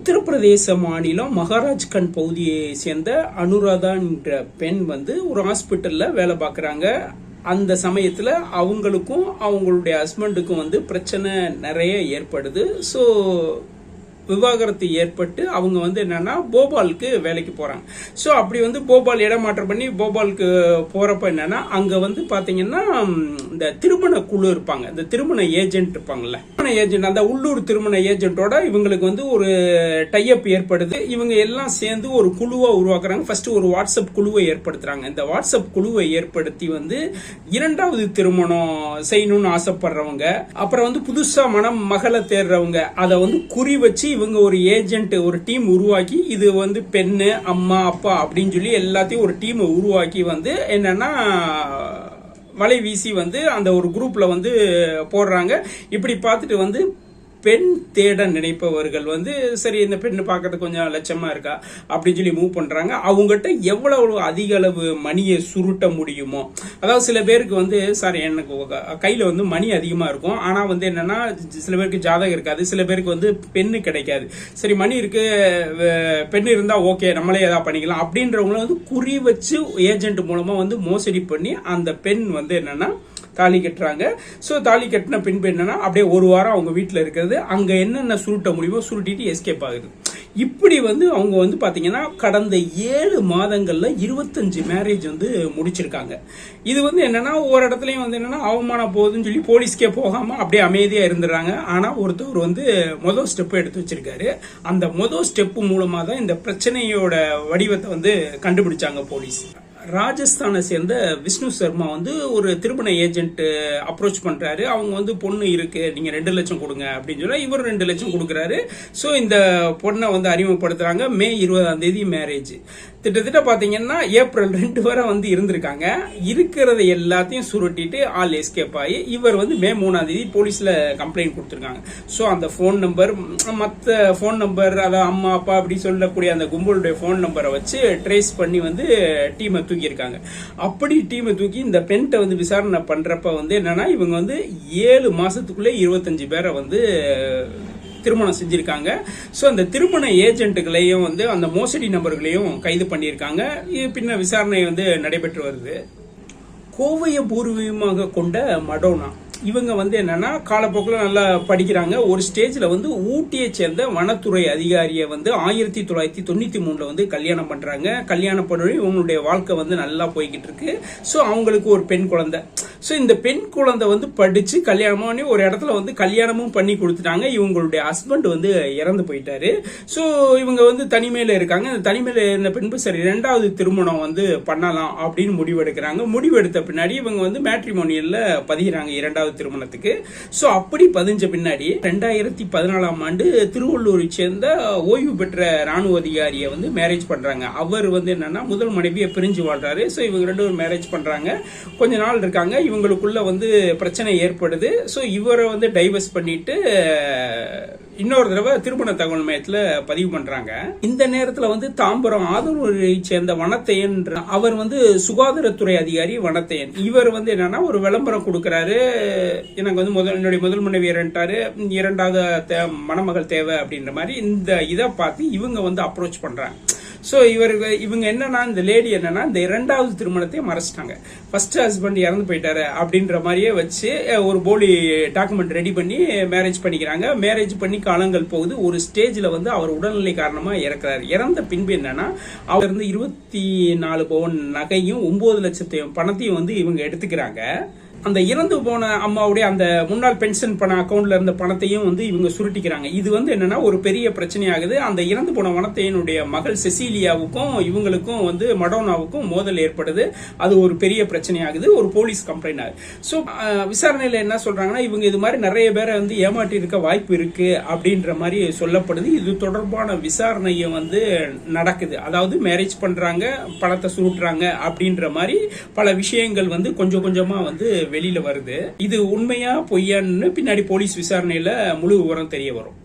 உத்தரப்பிரதேச மாநிலம் மகாராஜ்கண்ட் பகுதியை சேர்ந்த அனுராதா என்ற பெண் வந்து ஒரு ஹாஸ்பிட்டல்ல வேலை பார்க்குறாங்க. அந்த சமயத்துல அவங்களுக்கும் அவங்களுடைய ஹஸ்பண்டுக்கும் வந்து பிரச்சனை நிறைய ஏற்படுது. ஸோ விவாகரத்து ஏற்பட்டு அவங்க வந்து என்னன்னா போபாலுக்கு வேலைக்கு போறாங்க. ஸோ அப்படி வந்து போபால் இடமாற்றம் பண்ணி போபாலுக்கு போறப்ப என்னன்னா அங்க வந்து பாத்தீங்கன்னா இந்த திருமண குழு இருப்பாங்க, இந்த திருமண ஏஜென்ட் இருப்பாங்கல்ல, திருமண ஏஜென்ட், அந்த உள்ளூர் திருமண ஏஜென்ட்டோட இவங்களுக்கு வந்து ஒரு டைப் ஏற்படுது. இவங்க எல்லாம் சேர்ந்து ஒரு குழுவை உருவாக்குறாங்க. ஃபர்ஸ்ட் ஒரு வாட்ஸ்அப் குழுவை ஏற்படுத்துறாங்க. இந்த வாட்ஸ்அப் குழுவை ஏற்படுத்தி வந்து இரண்டாவது திருமணம் செய்யணும்னு ஆசைப்படுறவங்க, அப்புறம் வந்து புதுசா மகளை தேடுறவங்க, அதை வந்து குறி வச்சு இவங்க ஒரு ஏஜென்ட், ஒரு டீம் உருவாக்கி, இது வந்து பெண்ணு, அம்மா, அப்பா அப்படின்னு சொல்லி எல்லாத்தையும் ஒரு டீம் உருவாக்கி வந்து என்னன்னா வலை வீசி வந்து அந்த ஒரு குரூப்ல வந்து போடுறாங்க. இப்படி பார்த்துட்டு வந்து பெண் தேட நினைப்பவர்கள் வந்து சரி இந்த பெண்ணு பார்க்கறதுக்கு கொஞ்சம் லட்சமா இருக்கா அப்படின்னு சொல்லி மூவ் பண்றாங்க. அவங்ககிட்ட எவ்வளவு அதிக அளவு மணியை சுருட்ட முடியுமோ, அதாவது சில பேருக்கு வந்து சார் எனக்கு கையில வந்து மணி அதிகமா இருக்கும், ஆனா வந்து என்னன்னா சில பேருக்கு ஜாதகம் இருக்காது, சில பேருக்கு வந்து பெண்ணு கிடைக்காது. சரி மணி இருக்கு, பெண்ணு இருந்தா ஓகே நம்மளே ஏதாவது பண்ணிக்கலாம் அப்படின்றவங்கள வந்து குறி வச்சு ஏஜென்ட் மூலமா வந்து மோசடி பண்ணி அந்த பெண் வந்து என்னன்னா தாலி கட்டுறாங்க. ஸோ தாலி கட்டின பின்பு என்னன்னா அப்படியே ஒரு வாரம் அவங்க வீட்டில் இருக்கிறது, அங்க என்னென்ன சுருட்ட முடியுமோ சுருட்டிட்டு எஸ்கேப் ஆகுது. இப்படி வந்து அவங்க வந்து பாத்தீங்கன்னா கடந்த 7 மாதங்கள்ல 25 மேரேஜ் வந்து முடிச்சிருக்காங்க. இது வந்து என்னன்னா ஒரு இடத்துலயும் வந்து என்னன்னா அவமானம் போகுதுன்னு சொல்லி போலீஸ்க்கே போகாம அப்படியே அமைதியா இருந்துறாங்க. ஆனா ஒருத்தவர் வந்து முதல் ஸ்டெப் எடுத்து வச்சிருக்காரு. அந்த முதல் ஸ்டெப் மூலமா தான் இந்த பிரச்சனையோட வடிவத்தை வந்து கண்டுபிடிச்சாங்க போலீஸ். ராஜஸ்தானை சேர்ந்த விஷ்ணு சர்மா வந்து ஒரு திருமண ஏஜென்ட் அப்ரோச் பண்றாரு. அவங்க வந்து பொண்ணு இருக்கு, நீங்க 2 லட்சம் கொடுங்க அப்படின்னு சொல்ல இவர் 2 லட்சம் கொடுக்குறாரு. ஸோ இந்த பொண்ணை வந்து அறிமுகப்படுத்துறாங்க. மே 20ஆம் தேதி மேரேஜ். கிட்டத்தட்ட பாத்தீங்கன்னா ஏப்ரல் 2 வரை வந்து இருந்திருக்காங்க. இருக்கிறத எல்லாத்தையும் சுருட்டிட்டு ஆள் எஸ்கேப் ஆகி இவர் வந்து மே 3ஆம் தேதி போலீஸ்ல கம்ப்ளைண்ட் கொடுத்திருக்காங்க. ஸோ அந்த போன் நம்பர், மற்ற போன் நம்பர், அதாவது அம்மா அப்பா அப்படி சொல்லக்கூடிய அந்த கும்பலுடைய போன் நம்பரை வச்சு ட்ரேஸ் பண்ணி வந்து டீமை தூக்கியிருக்காங்க. அப்படி டீமை தூக்கி இந்த பெண்கிட்ட வந்து விசாரணை பண்றப்ப வந்து என்னன்னா இவங்க வந்து 7 மாசத்துக்குள்ளே 25 பேரை வந்து திருமணம் செஞ்சிருக்காங்க. ஸோ அந்த திருமண ஏஜென்ட்டுகளையும் வந்து அந்த மோசடி நபர்களையும் கைது பண்ணியிருக்காங்க. பின்ன விசாரணை வந்து நடைபெற்று வருது. கோவையை பூர்வீகமாக கொண்ட மடோனா இவங்க வந்து என்னன்னா காலப்போக்கில் நல்லா படிக்கிறாங்க. ஒரு ஸ்டேஜ்ல வந்து ஊட்டியை சேர்ந்த வனத்துறை அதிகாரியை வந்து 1993 வந்து கல்யாணம் பண்றாங்க. கல்யாணம் பண்ணி இவங்களுடைய வாழ்க்கை வந்து நல்லா போய்கிட்டு இருக்கு. ஸோ அவங்களுக்கு ஒரு பெண் குழந்தை. ஸோ இந்த பெண் குழந்தை வந்து படிச்சு கல்யாணம் பண்ணி ஒரு இடத்துல வந்து கல்யாணமும் பண்ணி கொடுத்துட்டாங்க. இவங்களுடைய ஹஸ்பண்ட் வந்து இறந்து போயிட்டாரு. ஸோ இவங்க வந்து தனிமையில இருக்காங்க. இந்த தனிமையில இருந்த பின்பு சரி 2வது திருமணம் வந்து பண்ணலாம் அப்படின்னு முடிவெடுக்கிறாங்க. முடிவெடுத்த பின்னாடி இவங்க வந்து மேட்ரிமோனியல்ல பதிகிறாங்க 2வது திருமணத்துக்கு. சோ அப்படி பதிஞ்ச பின்னாடி 2014ஆம் ஆண்டு திருவள்ளூரை சேர்ந்த ஓய்வு பெற்ற ராணுவ அதிகாரியை வந்து மேரேஜ் பண்றாங்க. அவர் வந்து என்னன்னா முதல் மனைவியை பிரிஞ்சு வாழ்றாரு. சோ இவங்க 2 பேரும் மேரேஜ் பண்றாங்க. கொஞ்ச நாள் இருக்காங்க. இவங்களுக்குள்ள வந்து பிரச்சனை ஏற்படுது. சோ இவரை வந்து டைவர்ஸ் பண்ணிட்டு இன்னொரு தடவை திருமண தகவல் மையத்துல பதிவு பண்றாங்க. இந்த நேரத்துல வந்து தாம்பரம் ஆதரூரை சேர்ந்த வனத்தையன், அவர் வந்து சுகாதாரத்துறை அதிகாரி வனத்தையன். இவர் வந்து என்னன்னா ஒரு விளம்பரம் கொடுக்கிறாரு. எனக்கு வந்து என்னுடைய முதல் மனைவி இறந்துட்டாரு, 2வது மணமகள் தேவை அப்படின்ற மாதிரி இந்த இதை பார்த்து இவங்க வந்து அப்ரோச் பண்றாங்க. ஸோ இவங்க என்னன்னா இந்த லேடி என்னன்னா இந்த 2வது திருமணத்தை மறைச்சிட்டாங்க. ஃபர்ஸ்ட் ஹஸ்பண்ட் இறந்து போயிட்டாரு அப்படின்ற மாதிரியே வச்சு ஒரு போலி டாக்குமெண்ட் ரெடி பண்ணி மேரேஜ் பண்ணிக்கிறாங்க. மேரேஜ் பண்ணி காலங்கள் போகுது. ஒரு ஸ்டேஜ்ல வந்து அவர் உடல்நிலை காரணமா இறக்குறாரு. இறந்த பின்பு என்னன்னா அவர் வந்து 24 பவுன் நகையும் 9 லட்சத்தையும் பணத்தையும் வந்து இவங்க எடுத்துக்கிறாங்க. அந்த இறந்து போன அம்மாவுடைய அந்த முன்னாள் பென்ஷன் பண அக்கௌண்ட்ல இருந்த பணத்தையும் வந்து இவங்க சுருட்டிக்கிறாங்க. இது வந்து என்னன்னா ஒரு பெரிய பிரச்சனையாகுது. அந்த இறந்து போன வனத்தையனுடைய மகள் செசிலியாவுக்கும் இவங்களுக்கும் வந்து மடோனாவுக்கும் மோதல் ஏற்படுது. அது ஒரு பெரிய பிரச்சனையாகுது. ஒரு போலீஸ் கம்ப்ளைண்ட் ஆகுது. ஸோ விசாரணையில என்ன சொல்றாங்கன்னா இவங்க இது மாதிரி நிறைய பேரை வந்து ஏமாற்றி இருக்க வாய்ப்பு இருக்கு அப்படின்ற மாதிரி சொல்லப்படுது. இது தொடர்பான விசாரணையை வந்து நடக்குது. அதாவது மேரேஜ் பண்றாங்க, பணத்தை சுருட்டுறாங்க அப்படின்ற மாதிரி பல விஷயங்கள் வந்து கொஞ்சம் கொஞ்சமா வந்து வெளியில வருது. இது உண்மையா பொய்யான்னு பின்னாடி போலீஸ் விசாரணையில முழு விவரம் தெரிய வரும்.